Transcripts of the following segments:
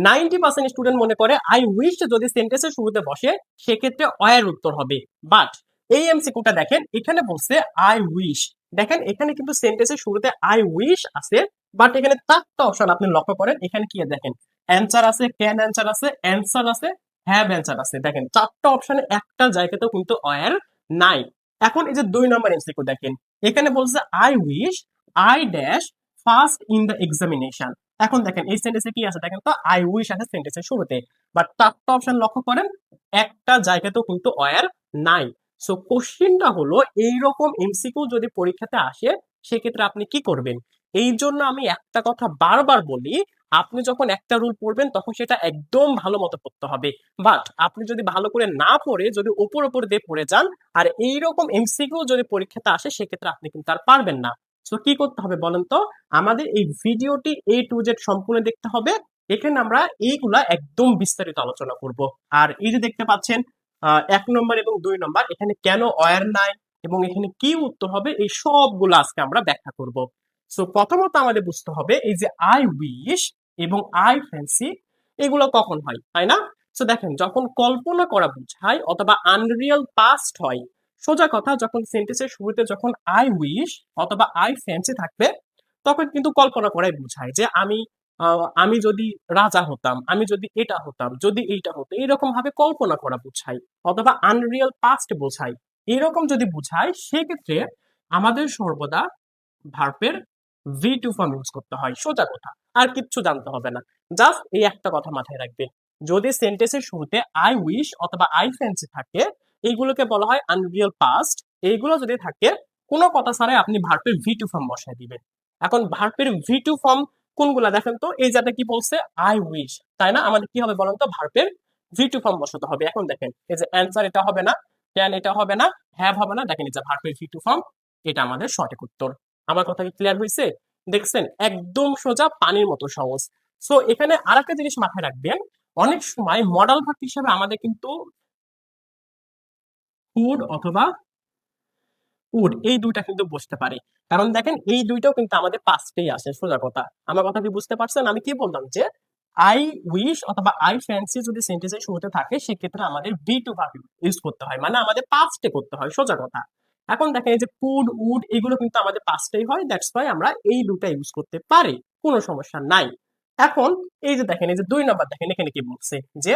90% student মনে করে I wish যদি সেন্টেন্সের শুরুতে বসে সেক্ষেত্রে অয়ের উত্তর হবে। বাট এই এমসিকিউটা দেখেন, এখানে বলছে আই উইশ। দেখেন এখানে কিন্তু সেন্টেন্সের শুরুতে আই উইশ আছে, বাট এখানে 4টা অপশন আপনি লক্ষ্য করেন। এখানে কি দেখেন, অ্যান্সার আছে, ক্যান অ্যান্সার আছে, অ্যান্সার আছে, হ্যাভ অ্যান্সার আছে। দেখেন 4টা অপশনে একটা জায়গাতেও কিন্তু অয়ের নাই। এখন এই যে 2 নম্বর এমসিকিউ দেখেন, এখানে বলছে I wish I dash first in the examination. এখন দেখেন এই সেন্টেন্সে কি আছে, দেখেন তো আই উইশ আছে সেন্টেন্সের শুরুতে, বাট 4টা অপশন লক্ষ্য করেন, একটা জায়গাতেও কিন্তু অয়ার নাই। সো কোশ্চেনটা হলো এইরকম এমসিকিউ যদি পরীক্ষাতে আসে সেক্ষেত্রে আপনি কি করবেন। এই জন্য আমি একটা কথা বারবার বলি, আপনি যখন একটা রুল পড়বেন তখন সেটা একদম ভালো মতো পড়তে হবে। বাট আপনি যদি ভালো করে না পড়ে যদি ওপর ওপর দিয়ে পড়ে যান আর এইরকম এমসিকিউ যদি পরীক্ষাতে আসে সেক্ষেত্রে আপনি কিন্তু আর পারবেন না। সো কি করতে হবে বলেন তো, আমাদের এই ভিডিওটি A to Z সম্পূর্ণ দেখতে হবে। এখানে আমরা এইগুলা একদম বিস্তারিত আলোচনা করব। আর এই যে দেখতে পাচ্ছেন 1 নম্বর এবং 2 নম্বর, এখানে কেন অয়ার নাই এবং এখানে কি উত্তর হবে, এই সবগুলো আজকে আমরা ব্যাখ্যা করব। সো প্রথমত আমাদের বুঝতে হবে এই যে আই উইশ এবং আই ফ্যান্সি এগুলো কখন হয়, তাই না? সো দেখেন যখন কল্পনা করা বোঝায় অথবা আনরিয়াল পাস্ট হয়, সোজা কথা যখন সেন্টেন্সের শুরুতে যখন আই উইশ অথবা আই ফ্যান্সি থাকবে তখন কিন্তু কল্পনা করাই বোঝায় যে আমি যদি রাজা হতাম, আমি যদি এটা হতাম, যদি এইটা হতো, এরকম ভাবে কল্পনা করা বোঝায় অথবা আনরিয়াল পাস্ট বোঝায়। এরকম যদি বোঝায় সেক্ষেত্রে আমাদের সর্বদা ভার্বের V2 ফর্ম ইউজ করতে হয়, সোজা কথা। আর কিচ্ছু জানতে হবে না, জাস্ট এই একটা কথা মাথায় রাখবেন, যদি সেন্টেন্সের শুরুতে আই উইশ অথবা আই ফ্যান্সি থাকে এইগুলোকে বলা হয় আনরিয়াল পাস্ট। এইগুলো যদি থাকে কোনো কথা ছাড়াই আপনি ভার্বের V2 ফর্ম বসায় দিবেন। এখন ভার্বের V2 ফর্ম কোনগুলা দেখেন তো, এই যাতে কি বলছে আই উইশ, তাই না? আমাদের কি হবে বলেন তো, ভার্বের V2 ফর্ম বসাতে হবে। এখন দেখেন এই যে অ্যান্সার এটা হবে না, ক্যান এটা হবে না, হ্যাভ হবে না, দেখেন এই যে ভার্বের V2 ফর্ম, এটা আমাদের সঠিক উত্তর। আমার কথা কি ক্লিয়ার হয়েছে? দেখছেন একদম সোজা, পানির মতো সহজ। সো এখানে আরেকটা জিনিস মাথায় রাখবেন, অনেক সময় মডাল ভার্ব হিসেবে আমাদের কিন্তু কুড অথবা উড এই দুইটা কিন্তু বসতে পারে। কারণ দেখেন এই দুইটাও কিন্তু আমাদের পাস্টেই আসে, সোজা কথা। আমার কথা কি বুঝতে পারছেন? আমি কি বললাম যে আই উইশ অথবা আই ফ্যান্সি যদি সেন্টেন্সের শুরুতে থাকে সেক্ষেত্রে আমাদের V2 ভার্ব ইউজ করতে হয়, মানে আমাদের পাস্টে করতে হয়, সোজা কথা। এখন দেখেন এই যে কুড উড এগুলো কিন্তু আমাদের পাস্টেই হয়, দ্যাটস ওয়াই আমরা এই দুটা ইউজ করতে পারি, কোনো সমস্যা নাই। এখন এই যে দেখেন এই যে 2 নাম্বার দেখেন এখানে কি বলছে যে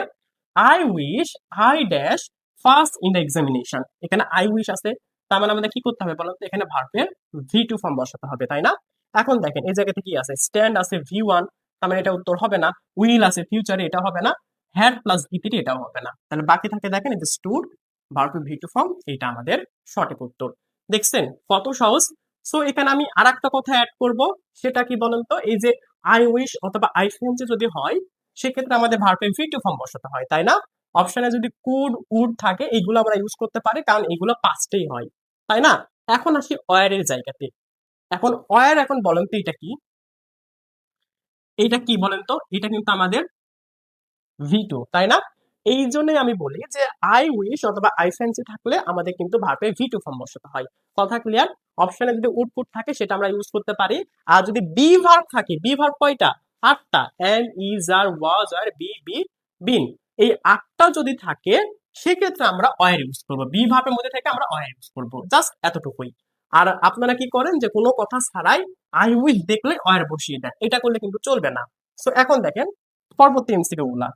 I wish I dash first in the examination. এখানে আই উইশ আছে, তার মানে আমাদের কি করতে হবে বলতো, এখানে ভার্বের V2 ফর্ম বসাতে হবে, তাই না? এখন দেখেন এই জায়গাতে কি আছে, স্ট্যান্ড আছে V1, তার মানে এটা উত্তর হবে না। উইল আছে ফিউচারে, এটা হবে না। হ্যাড প্লাস V3 এটাও হবে না। তাহলে বাকি থাকে দেখেন এই যে স্টুড, ভার্বের V2 ফর্ম, এটা আমাদের সঠিক উত্তর। দেখছেন কত সহজ। সো এখানে আমি আরেকটা কথা অ্যাড করব, সেটা কি বলেন তো, এই যে আই উইশ অথবা আই ফ্যান্সি যদি হয় সেক্ষেত্রে আমাদের ভার্বের V2 ফর্ম বসাতে হয়, তাই না? অপশনে যদি কুড উড থাকে এইগুলো আমরা ইউজ করতে পারি কারণ এগুলো পাস্টেই হয়, তাই না? এখন আসি অয়ারের জায়গাতে। এখন অয়ার, এখন বলেন তো এটা কি? এইটা কি বলেন তো? এটা কিন্তু আমাদের V2, তাই না? এই জন্যই আমি বলি যে আই উইশ অথবা আই ফ্যান্সি থাকলে আমাদের কিন্তু ভার্বে V2 ফর্ম বসাতে হয়। কথা ক্লিয়ার? অপশনে যদি উড পুট থাকে সেটা আমরা ইউজ করতে পারি। আর যদি বি ভার্ব থাকে, বি ভার্ব কয়টা? 8টা। Am is are was are be be been, এই 8টা যদি থাকে সেক্ষেত্রে আমরা অয়ার ইউজ করবো। বি ভার্বের মধ্যে থেকে আমরা অয়ার ইউজ করবো, জাস্ট এতটুকুই। আর আপনারা কি করেন যে কোনো কথা ছাড়াই আই উইশ দেখলে অয়ার বসিয়ে দেন, এটা করলে কিন্তু চলবে না। সো এখন দেখেন পরবর্তী এমসিকিউ গুলা।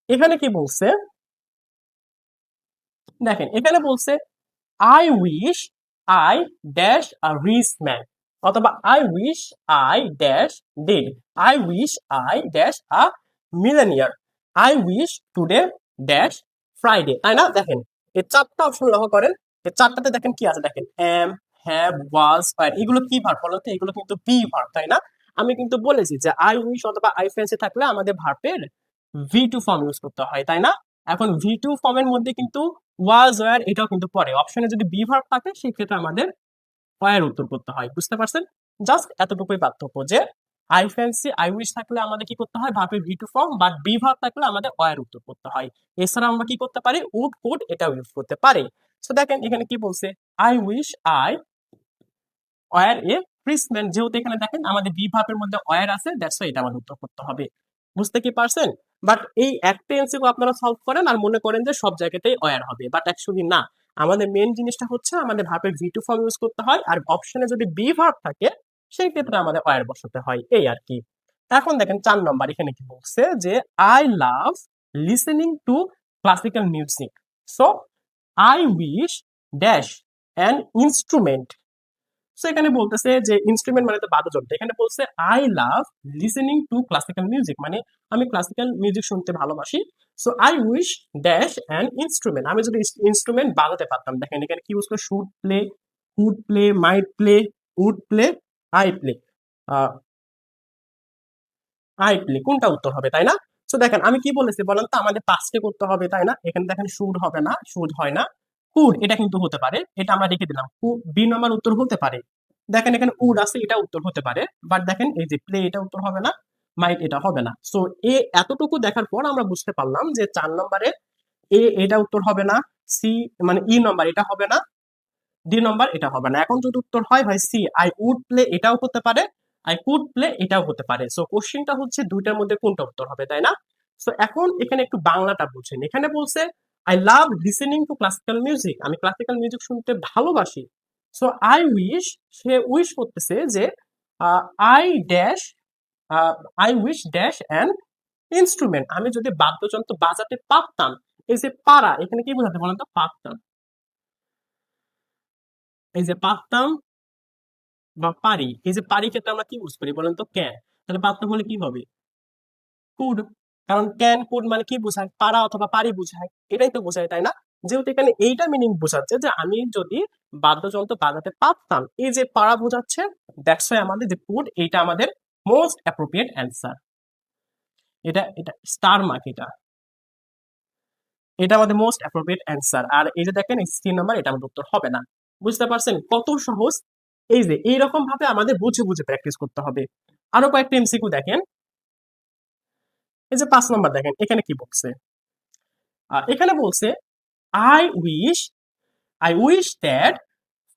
এখানে কি বলছে দেখেন, এখানে বলছে I wish I dash a rich man, অথবা I wish I dash did, I wish I dash a millionaire, I wish today dash Friday, তাই না? দেখেন এই 4টা অপশন লক্ষ্য করেন, এই 4টাতে দেখেন কি আছে, দেখেন এম, হ্যাভ, ওয়াজ, আর এগুলো কি ভার্ব বলো তো? এগুলো কিন্তু বি ভার্ব, তাই না? আমি কিন্তু বলেছি যে আই উইশ অথবা আই ফ্যান্সি থাকলে আমাদের ভার্বের V2 ফর্ম ইউজ করতে হয়, তাই না? এখন V2 ফর্মের মধ্যে কিন্তু ওয়াজ ওয়্যার এটাও কিন্তু পড়ে। অপশনে যদি বি ভার্ব থাকে সেক্ষেত্রে আমাদের ওয়্যার উত্তর করতে হয়, বুঝতে পারছেন? জাস্ট এতটুকুই পার্থক্য যে আই ফ্যান্সি আই উইশ থাকলে আমাদের কি করতে হয় ভার্বের V2 form, but be verb থাকলে আমাদের ওয়্যার উত্তর করতে হয়। এছাড়া আমরা কি করতে পারি, উড কুড এটাও ইউজ করতে পারি। সো দেখেন এখানে কি বলছে, আই উইশ আই ওয়্যার এ ক্রিসম্যান, যেহেতু এখানে দেখেন আমাদের বি ভার্বের মধ্যে ওয়্যার আছে, দ্যাটস ওয়াই এটা আমার উত্তর করতে হবে। বুঝতে কি পারছেন? বাট এই একটা এমসিকিউ আপনারা সলভ করেন আর মনে করেন যে সব জায়গাতেই ওয়্যার হবে, বাট অ্যাকচুয়ালি না। আমাদের মেন জিনিসটা হচ্ছে আমাদের ভার্বের ভি টু ফর্ম ইউজ করতে হয়, আর অপশনে যদি বি ভার্ব থাকে সেই ক্ষেত্রে আমাদের ওয়্যার বসাতে হয়, এই আর কি। এখন দেখেন 4 নম্বর এখানে কি বলছে যে I love listening to classical music, so I wish dash an instrument. So এখানে বলতেছে যে ইনস্ট্রুমেন্ট মানে তো বাদ্যযন্ত্র, এখানে বলছে I love listening to classical music, মানে আমি ক্লাসিক্যাল মিউজিক শুনতে ভালোবাসি। So I wish dash an instrument, আমি যদি ইনস্ট্রুমেন্ট বাজাতে পারতাম। দেখেন এখানে কি ইউজ করে, should play, could play, might play, would play, I play, I play, কোনটা উত্তর হবে, তাই না? তো দেখেন আমি কি বলেছি বলেন তো, আমাদের পাঁচটে করতে হবে, তাই না? এখানে দেখেন শুড হবে না, শুড হয় না। কুড এটা কিন্তু হতে পারে, এটা আমরা রেখে দিলাম, বি নম্বর উত্তর হতে পারে। দেখেন এখানে উড আছে, এটা উত্তর হতে পারে, বাট দেখেন এই যে প্লে এটা উত্তর হবে না, মাইট এটা হবে না। সো এতটুকু দেখার পর আমরা বুঝতে পারলাম যে 4 নম্বরে এটা উত্তর হবে না, সি মানে ই নম্বর এটা হবে না, ডি নম্বর এটা হবে না। এখন যদি উত্তর হয় ভাই সি, আই উড প্লে এটাও হতে পারে, আই কুড প্লে এটাও হতে পারে। সো কোশ্চেনটা হচ্ছে দুইটার মধ্যে কোনটা উত্তর হবে, তাই না? সো এখন এখানে একটু বাংলাটা বুঝেন, এখানে বলছে I love listening to classical music, আমি ক্লাসিক্যাল মিউজিক শুনতে ভালোবাসি। So I wish, say wish করতেছে যে I dash, I wish dash an instrument, আমি যদি বাদ্যযন্ত্র বাজাতে পারতাম। এই যে পারা, এখানে কি বোঝাতে বলেন তো, পারতাম, এই যে পারতাম বা পারি, এই যে পারি ক্ষেত্রে আমরা কি ইউজ করি বলেন তো, ক্যান। তাহলে পারতাম হলে কি হবে, কুড। কারণ ক্যান কুড মানে কি বোঝায়, পারা অথবা পারি বোঝায়, এটাই তো বোঝায়, তাই না? যেহেতু এখানে এইটা মিনিং বোঝাচ্ছে যে আমি যদি বাদ্যযন্ত্র বাজাতে পারতাম, এই যে পারা বোঝাচ্ছে, দ্যাটস ওয়াই আমাদের যে কুড এইটা আমাদের মোস্ট অ্যাপ্রোপ্রিয়েট অ্যান্সার। এটা এটা স্টার মার্ক, এটা এটা আমাদের মোস্ট অ্যাপ্রোপ্রিয়েট অ্যান্সার। আর এই যে দেখেন সি নাম্বার, এটা আমাদের উত্তর হবে না। বুঝতে পারছেন কত সহজ? এই যে এইরকম ভাবে আমাদের বুঝে বুঝে প্র্যাকটিস করতে হবে। আরো কয়েকটা এমসিকিউ দেখেন, এই যে 5 নম্বর দেখেন এখানে কি বলছে, এখানে বলছে I wish, I wish that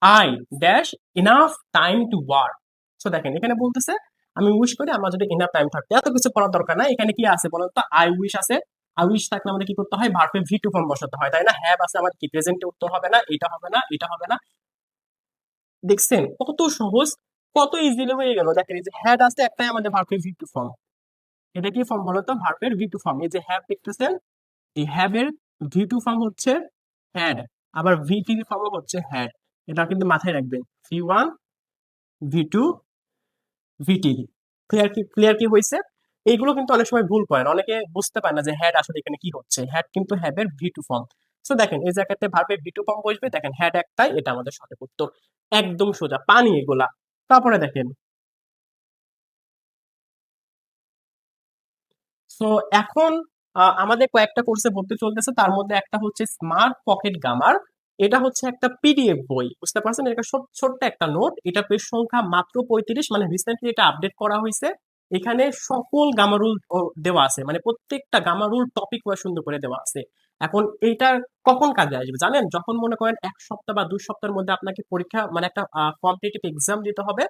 I dash enough time to work. So দেখেন এখানে বলতেছে আমি উইশ করি আমার যদি ইনাফ টাইম থাকতে, এত কিছু করার দরকার নাই। এখানে কি আছে বলেন তো, আই উইশ আছে, আই উইশ থাকলে আমাদের কি করতে হয়, ভার্বের ভি টু ফর্ম বসাতে হয়, তাই না? হ্যাভ আছে, আমার কি প্রেজেন্টে উত্তর হবে না, এটা হবে না, এটা হবে না। দেখছেন কত সহজ, কত ইজিলি হয়ে গেল। দেখেন এই যে হ্যাড আছে একটাই আমাদের ভার্বের ভি টু ফর্ম, এটা কি ফর্ম বলতো, ভার্বের ভি টু ফর্ম। এই যে হ্যাভ দেখতেছেন, এই হ্যাভ এর ভি টু ফর্ম হচ্ছে হ্যাড, আবার ভি থ্রি ফর্ম হচ্ছে হ্যাড, এটা কিন্তু মাথায় রাখবেন, ভি ওয়ান, ভি টু, ভিটি। ক্লিয়ার কি হয়েছে? এইগুলো কিন্তু অনেক সময় ভুল করেন, অনেকে বুঝতে পারে না যে হ্যাড আসলে এখানে কি হচ্ছে। হ্যাড কিন্তু হ্যাবের ভি টু ফর্ম। সো দেখেন এই জায়গাতে ভার্বের ভি টু ফর্ম বসবে, দেখেন হ্যাড একটাই, এটা আমাদের সঠিক উত্তর, একদম সোজা পানি এগুলা। তারপরে দেখেন, সো এখন আমাদের কয়েকটা কোর্সে ভর্তি চলতেছে, তার মধ্যে একটা হচ্ছে স্মার্ট পকেট গ্রামার। এটা হচ্ছে একটা পিডিএফ বই, বুঝতে পারছেন? এটা ছোট্ট একটা নোট, এটা পেজ সংখ্যা মাত্র 35, মানে রিসেন্টলি এটা আপডেট করা হয়েছে। এখানে সকল গামারুল দেওয়া আছে, মানে প্রত্যেকটা গামারুল টপিক ওয়াইজ সুন্দর করে দেওয়া আছে। এখন এইটা কখন কাজে আসবে জানেন? যখন মনে করেন 1 সপ্তাহ বা 2 সপ্তাহের মধ্যে আপনাকে পরীক্ষা মানে একটা কম্পিটিটিভ এক্সাম দিতে হবে,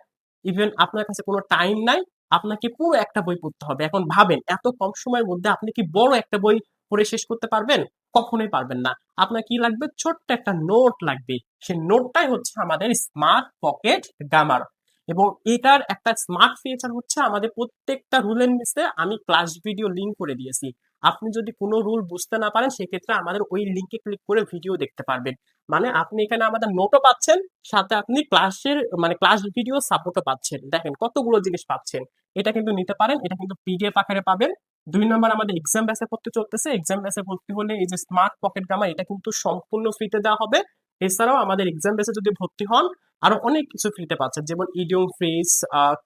ইভেন আপনার কাছে কোনো টাইম নাই, আপনাকে পুরো একটা বই পড়তে হবে। এখন ভাবেন এত কম সময়ের মধ্যে আপনি কি বড় একটা বই পড়ে শেষ করতে পারবেন? কখনোই পারবেন না। আপনার কি লাগবে, ছোট্ট একটা নোট লাগবে। সেই নোটটাই হচ্ছে আমাদের স্মার্ট পকেট গ্রামার। এবং এটার একটা স্মার্ট ফিচার হচ্ছে আমাদের প্রত্যেকটা রুলের নিচে আমি ক্লাস ভিডিও লিঙ্ক করে দিয়েছি। আপনি যদি কোনো রুল বুঝতে না পারেন সেক্ষেত্রে আমাদের ওই লিঙ্কে ক্লিক করে ভিডিও দেখতে পারবেন। মানে আপনি এখানে আমাদের নোটও পাচ্ছেন, সাথে আপনি ক্লাসের মানে ক্লাস ভিডিও সাপোর্টও পাচ্ছেন। দেখেন কতগুলো জিনিস পাচ্ছেন। এটা কিন্তু নিতে পারেন, এটা কিন্তু পিডিএফ আকারে পাবেন। 2 নম্বর আমাদের এক্সাম ব্যাচে ভর্তি চলতেছে, এক্সাম ব্যাচে ভর্তি হলে এই যে স্মার্ট পকেট গ্রামার এটা কিন্তু সম্পূর্ণ ফ্রিতে দেওয়া হবে। এছাড়াও আমাদের এক্সাম ব্যাচে যদি ভর্তি হন আরো অনেক কিছু ফ্রিতে পাচ্ছেন, যেমন idiom phrase,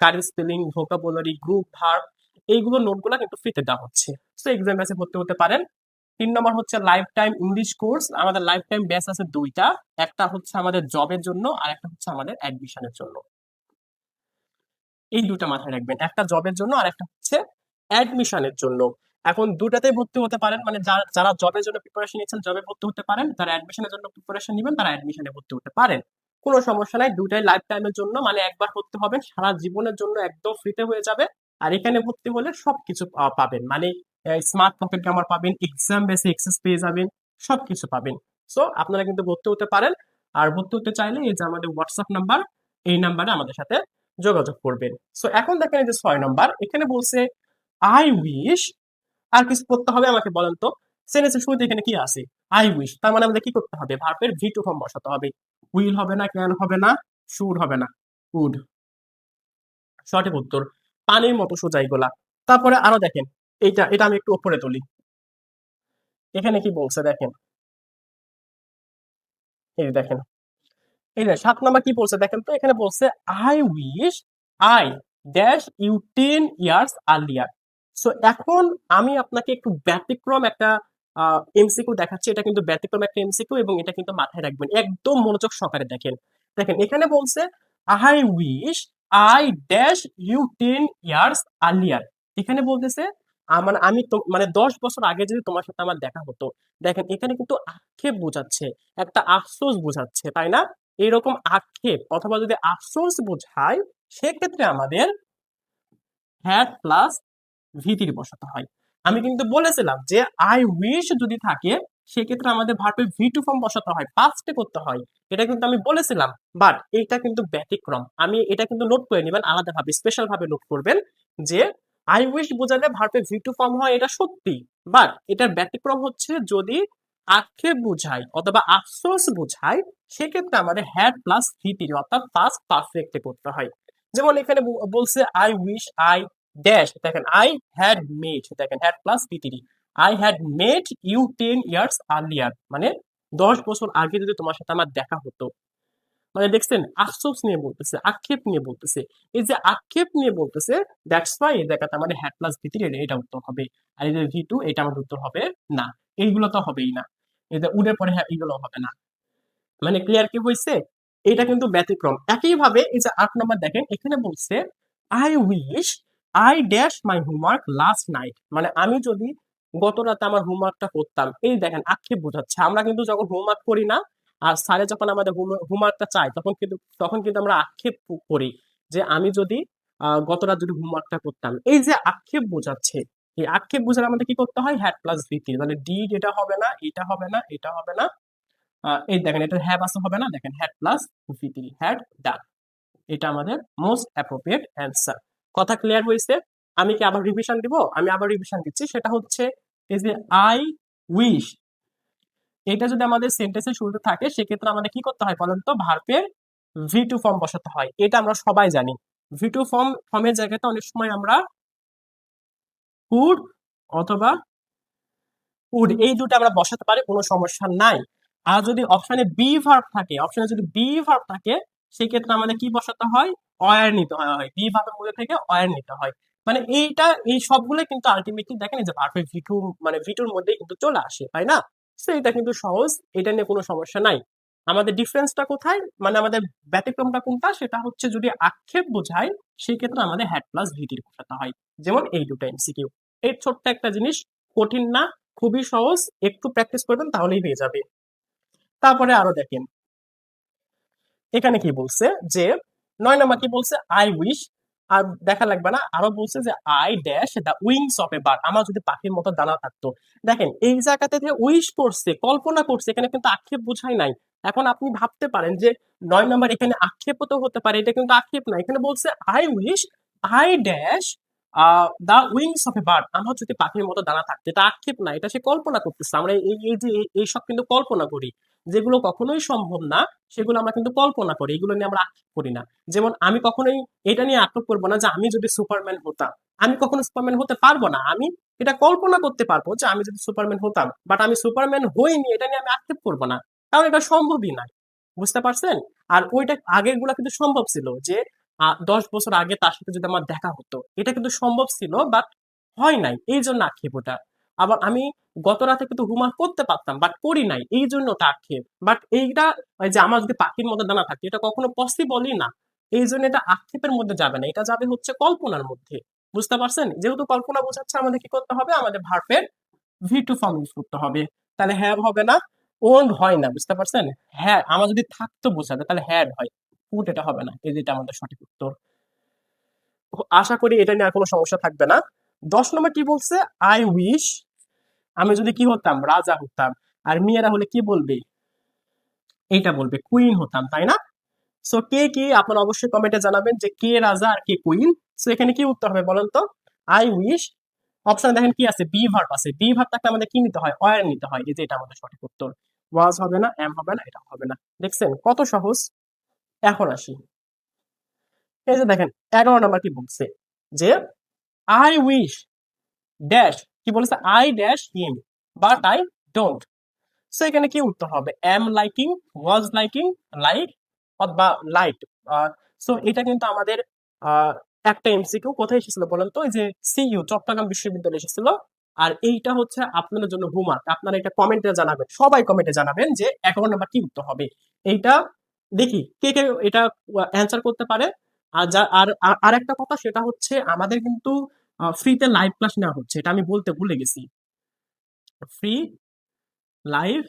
current spelling, vocabulary, group verb, এইগুলো নোটগুলো কিন্তু ফ্রিতে দেওয়া হচ্ছে। তো এক্সাম ব্যাচে ভর্তি হতে পারেন। 3 নম্বর হচ্ছে লাইফ টাইম ইংলিশ কোর্স, আমাদের লাইফ টাইম ব্যাচ আছে দুইটা, একটা হচ্ছে আমাদের জবের জন্য আর একটা হচ্ছে আমাদের অ্যাডমিশনের জন্য। এই দুটা মাথায় রাখবেন, একটা জবের জন্য আর একটা হচ্ছে অ্যাডমিশনের জন্য। এখন দুটাতেই ভর্তি হতে পারেন, মানে যারা জবের জন্য প্রিপারেশন নিচ্ছেন জবে ভর্তি হতে পারেন, যারা অ্যাডমিশনের জন্য প্রিপারেশন নেবেন তারা অ্যাডমিশনে ভর্তি হতে পারেন। কোনো সমস্যা নাই, দুটাই লাইফ টাইমের জন্য, মানে একবার ভর্তি হবেন সারা জীবনের জন্য একদম ফ্রিতে হয়ে যাবে। আর এখানে ভর্তি হলে সবকিছু পাবেন, মানে স্মার্ট পকেট গ্রামার পাবেন, এক্সাম বেসে এক্সেস পেয়ে যাবেন, সবকিছু পাবেন। সো আপনারা কিন্তু ভর্তি হতে পারেন। আর ভর্তি হতে চাইলে এই যে আমাদের হোয়াটসঅ্যাপ নাম্বার, এই নাম্বারে আমাদের সাথে যোগাযোগ করবেন। সো এখন দেখেন এই যে 6 নম্বর, এখানে বলছে আই উইশ, আর কিছু করতে হবে আমাকে বলেন তো। সেন্টেন্সের শুরুতে এখানে কি আছে? আই উইশ, তার মানে আমাদের কি করতে হবে? ভার্বের ভি টু ফর্ম বসাতে হবে। উইল হবে না, ক্যান হবে না, শুড হবে না, উড। সঠিক উত্তর। পানির মতো সোজা এগুলা। তারপরে আরো দেখেন, এটা এটা আমি একটু উপরে তুলি। এখানে কি বলছে দেখেন, এই যে দেখেন, এই যে 7 নম্বর কি বলছে দেখেন তো। এখানে বলছে I wish I dash you 10 years earlier. So এখন আমি আপনাকে একটু ব্যতিক্রম একটা এমসিকিউ দেখাচ্ছি। এটা কিন্তু ব্যতিক্রম একটা এমসিকিউ, এবং এটা কিন্তু মাথায় রাখবেন, একদম মনোযোগ সহকারে দেখেন। দেখেন এখানে বলছে I wish I dash you 10 years earlier. এখানে বলতেছে আমার, আমি তো মানে 10 বছর আগে যদি তোমার সাথে আমার দেখা হতো। দেখেন এখানে কিন্তু আক্ষেপ বোঝাচ্ছে, একটা আফসোস বোঝাচ্ছে, তাই না? এরকম আক্ষেপ অথবা যদি আফসোস বোঝায়, সেক্ষেত্রে আমাদের হ্যাড প্লাস ভিটির বসাতে হয়। আমি কিন্তু বলেছিলাম যে আই উইশ যদি থাকে, সেক্ষেত্রে আমাদের ভার্বের ভি টু ফর্ম বসাতে হয়, পাস্টে করতে হয়। এটা কিন্তু আমি বলেছিলাম। বাট এটা কিন্তু ব্যতিক্রম, আমি এটা কিন্তু নোট করে নেবেন আলাদাভাবে, স্পেশাল ভাবে নোট করবেন যে আই উইশ বোঝালে ভার্বের ভি টু ফর্ম হয়, এটা সত্যি। বাট এটার ব্যতিক্রম হচ্ছে যদি আক্ষেপ বোঝায় অথবা আফসোস বোঝায়, সেক্ষেত্রে আমাদের হ্যাড প্লাস ভিটি অর্থাৎ পাস্ট পারফেক্টে করতে হয়। যেমন এখানে বলছে আই উইশ আই ড্যাশ, দেখেন আই হ্যাড মেড, দেখেন হ্যাড প্লাস পি3, I had made you 10 years earlier, মানে 10 বছর আগে যদি তোমার সাথে আমার দেখা হতো। মানে দেখছেন আফসোস নিয়ে বলতেছে, আক্ষেপ নিয়ে বলতেছে। এই যে আক্ষেপ নিয়ে বলতেছে, দ্যাটস ওয়াই এই জায়গাতে আমাদের হ্যাড প্লাস ভি3, এটা উত্তর হবে। আর এই যে ভি2, এটা আমাদের উত্তর হবে না। এইগুলো তো হবেই না। এই যে উডের পরে হ্যাঁ, এইগুলো হবে না। মানে ক্লিয়ার কি হয়েছে? এটা কিন্তু ব্যতিক্রম। একইভাবে এই যে 8 নম্বর দেখেন, এখানে বলছে I wish I dash my homework last night, মানে আমি যদি গত রাতে আমার হোমওয়ার্কটা করতাম। এই দেখেন আক্ষেপ বোঝাচ্ছে, আমরা কিন্তু যখন হোমওয়ার্ক করি না, আর স্যারে যখন আমাদের হোমওয়ার্কটা চাই, তখন কিন্তু আমরা আক্ষেপ করি যে আমি যদি গত রাত যদি হোমওয়ার্কটা করতাম। এই যে আক্ষেপ বোঝাচ্ছে, এই আক্ষেপ বোঝালে আমাদের কি করতে হয়? হ্যাড প্লাস ভিটি, মানে ডিড, এটা হবে না, এটা হবে না, এটা হবে না। এই দেখেন এটা হ্যাভ আসা হবে না, দেখেন হ্যাড প্লাস ভি3, হ্যাড ডান। এটা আমাদের মোস্ট অ্যাপ্রোপ্রিয়েট অ্যান্সার। কথা ক্লিয়ার হয়েছে? আমি কি আবার রিভিশন দিব? আমি আবার রিভিশন দিচ্ছি। সেটা হচ্ছে এই যে আই উইশ, এটা যদি আমাদের সেন্টেন্সের শুরুতে থাকে, সেক্ষেত্রে আমাদের কি করতে হয় বলেন তো? ভার্বের ভি টু ফর্ম বসাতে হয়। এটা আমরা সবাই জানি। ভি টু ফর্মের জায়গাতে অনেক সময় আমরা কুড অথবা উড, এই দুটো আমরা বসাতে পারি, কোনো সমস্যা নাই। আর যদি অপশনে বি ভার্ব থাকে, অপশনে যদি বি ভার্ব থাকে, সেক্ষেত্রে আমাদের কি বসাতে হয়? অয়ার নিতে হয়। বি ভার্বের মধ্যে থেকে অয়ার নিতে হয়। মানে এই সবগুলো কিন্তু আলটিমেটলি দেখেন এই যে ভার্বের ভি2, মানে ভি2 এর মধ্যে কিন্তু চলে আসে, তাই না? তো এটা কিন্তু সহজ, এটা নিয়ে কোনো সমস্যা নাই। আমাদের ডিফারেন্সটা কোথায়, মানে আমাদের ব্যতিক্রমটা কোনটা? সেটা হচ্ছে যদি আক্ষেপ বোঝায়, সেক্ষেত্রে আমাদের হ্যাড প্লাস ভিটি বসাতে হয়। যেমন এই দুটো এমসিকিউ। এই ছোট্ট একটা জিনিস, কঠিন না, খুবই সহজ, একটু প্র্যাকটিস করবেন তাহলেই হয়ে যাবে। তারপরে আরো দেখেন এখানে কি বলছে যে 9 নম্বর কি বলছে? আই উইশ, আর দেখা লাগবে না, আরো বলছে যে I dash the wings of a bird, আমার যদি পাখির মতো ডানা থাকতো। দেখেন এই জায়গাতে যে উইশ করছে, কল্পনা করছে, এখানে কিন্তু আক্ষেপ বোঝায় নাই। এখন আপনি ভাবতে পারেন যে 9 নম্বর এখানে আক্ষেপ তো হতে পারে, এটা কিন্তু আক্ষেপ না। এখানে বলছে I wish I dash the wings of a bird, আমার যদি পাখির মতো ডানা থাকতো। এটা আক্ষেপ না, এটা সে কল্পনা করতেছে। আমরা এই যে এইসব কিন্তু কল্পনা করি, যেগুলো কখনোই সম্ভব না, সেগুলো আমরা কিন্তু কল্পনা করি, এগুলো নিয়ে আমরা আক্ষেপ করি না। যেমন আমি কখনোই এটা নিয়ে আক্ষেপ করবো না যে আমি যদি সুপারম্যান হতাম। আমি কখনো সুপারম্যান হতে পারবো না, আমি এটা কল্পনা করতে পারবো যে আমি যদি সুপারম্যান হতাম, বাট আমি সুপারম্যান হইনি, এটা নিয়ে আমি আক্ষেপ করবো না, কারণ এটা সম্ভবই নয়। বুঝতে পারছেন? আর ওইটা আগের গুলা কিন্তু সম্ভব ছিল, যে 10 বছর আগে তার সাথে যদি আমার দেখা হতো, এটা কিন্তু সম্ভব ছিল, বাট হয় নাই, এই জন্য আক্ষেপ ওটা। আবার আমি গত রাতে কিন্তু হোমওয়ার্ক করতে পারতাম, বাট করি নাই, এই জন্য ওটা আক্ষেপ। বাট এইটা ওই যে আমার যদি পাখির মধ্যে দানা থাকে, এটা কখনো পসিবলই না। এই জন্য এটা আক্ষেপের মধ্যে যাবে না, এটা যাবে হচ্ছে কল্পনার মধ্যে। বুঝতে পারছেন? যেহেতু কল্পনা বোঝাচ্ছে, আমাদের কি করতে হবে? আমাদের ভার্বের ভি টু ফর্ম ইউজ করতে হবে। তাহলে হ্যাভ হবে না, ওন্ড হয় না, বুঝতে পারছেন? হ্যাঁ, আমার যদি থাকতো বোঝাতে তাহলে হ্যাড হয়, উড এটা হবে না। এই যেটা আমাদের সঠিক উত্তর। আশা করি এটা নিয়ে আর কোনো সমস্যা থাকবে না। 10 নম্বর কি বলছে? আই উইশ আমি যদি কি হতাম, রাজা হতাম। আর মেয়েরা হলে কি বলবে? এইটা বলবে কুইন হতাম, তাই না? সো কে কি আপনারা অবশ্যই কমেন্টে জানাবেন যে কে রাজা আর কে কুইন। সো এখানে কি উত্তর হবে বলেন তো? I wish. অপশন দেখেন কি আছে, বি ভার্ব আছে। বি ভার্ব থাকলে আমাদের কি নিতে হয়? ওয়ার নিতে হয়। এই যে এটা আমাদের সঠিক উত্তর। ওয়াজ হবে না, এম হবে না, এটা হবে না। দেখছেন কত সহজ। এখন আসি, এই যে দেখেন 11 নম্বর কি বলছে যে আই উইশ ড্যাশ, কি বলেছে? I dash him but I don't. So এখানে কি উত্তর হবে? এম লাইকিং, ওয়াজ লাইকিং, লাইক অথবা লাইট। সো এটা কিন্তু আমাদের আহ, একটা এমসিকিউ কোথায় এসেছিল বলেন তো? এই যে সিইউ চট্টগ্রাম বিশ্ববিদ্যালয়ে এসেছিল। আর এইটা হচ্ছে আপনাদের জন্য হোমওয়ার্ক, আপনারা এটা কমেন্টে জানাবেন, সবাই কমেন্টে জানাবেন যে 11 নম্বর কি উত্তর হবে। এইটা দেখি কে কে এটা অ্যান্সার করতে পারে। আর যা আর আর একটা কথা, সেটা হচ্ছে আমাদের কিন্তু ফ্রিতে লাইভ ক্লাস নেওয়া হচ্ছে, এটা আমি বলতে ভুলে গেছি। ফ্রি লাইভ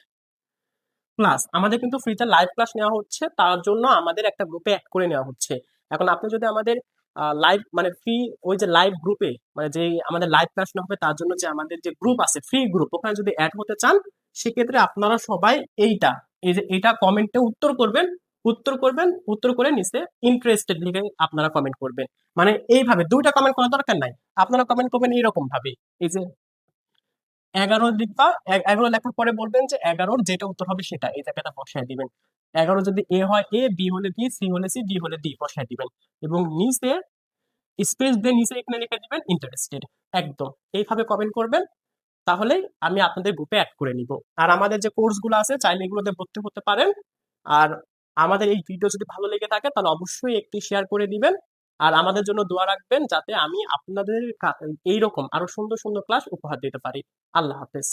ক্লাস, আমাদের কিন্তু ফ্রিতে লাইভ ক্লাস নেওয়া হচ্ছে, তার জন্য আমাদের একটা গ্রুপে অ্যাড করে নেওয়া হচ্ছে। এখন আপনি যদি আমাদের লাইভ মানে ফ্রি, ওই যে লাইভ গ্রুপে, মানে যে আমাদের লাইভ ক্লাস নেওয়া হবে তার জন্য যে আমাদের যে গ্রুপ আছে ফ্রি গ্রুপ, ওখানে যদি অ্যাড হতে চান, সেক্ষেত্রে আপনারা সবাই এইটা, এই যে এটা কমেন্টে উত্তর করবেন। উত্তর করে নিচে ইন্টারেস্টেড লিখে আপনারা কমেন্ট করবেন। মানে এইভাবে দুইটা কমেন্ট করার দরকার নাই, আপনারা কমেন্ট করবেন এইরকম ভাবে। এই যে 11 লিখবা, 11 লেখার পরে বলবেন যে 11-র যেটা উত্তর হবে সেটা, এই জায়গাটা বসায় দিবেন। 11 যদি এ হয় এ, বি হলে বি, সি হলে সি, ডি হলে ডি বসায় দিবেন। এবং নিচে স্পেস দিয়ে নিচে এখানে লিখে দিবেন ইন্টারেস্টেড। একদম এইভাবে কমেন্ট করবেন, তাহলেই আমি আপনাদের গ্রুপে অ্যাড করে নিব। আর আমাদের যে কোর্সগুলো আছে চাইলে এগুলোতে ভর্তি হতে পারেন। আর আমাদের এই ভিডিও যদি ভালো লেগে থাকে তাহলে অবশ্যই একটি শেয়ার করে দিবেন। আর আমাদের জন্য দোয়া রাখবেন যাতে আমি আপনাদের এইরকম আরো সুন্দর সুন্দর ক্লাস উপহার দিতে পারি। আল্লাহ হাফেজ।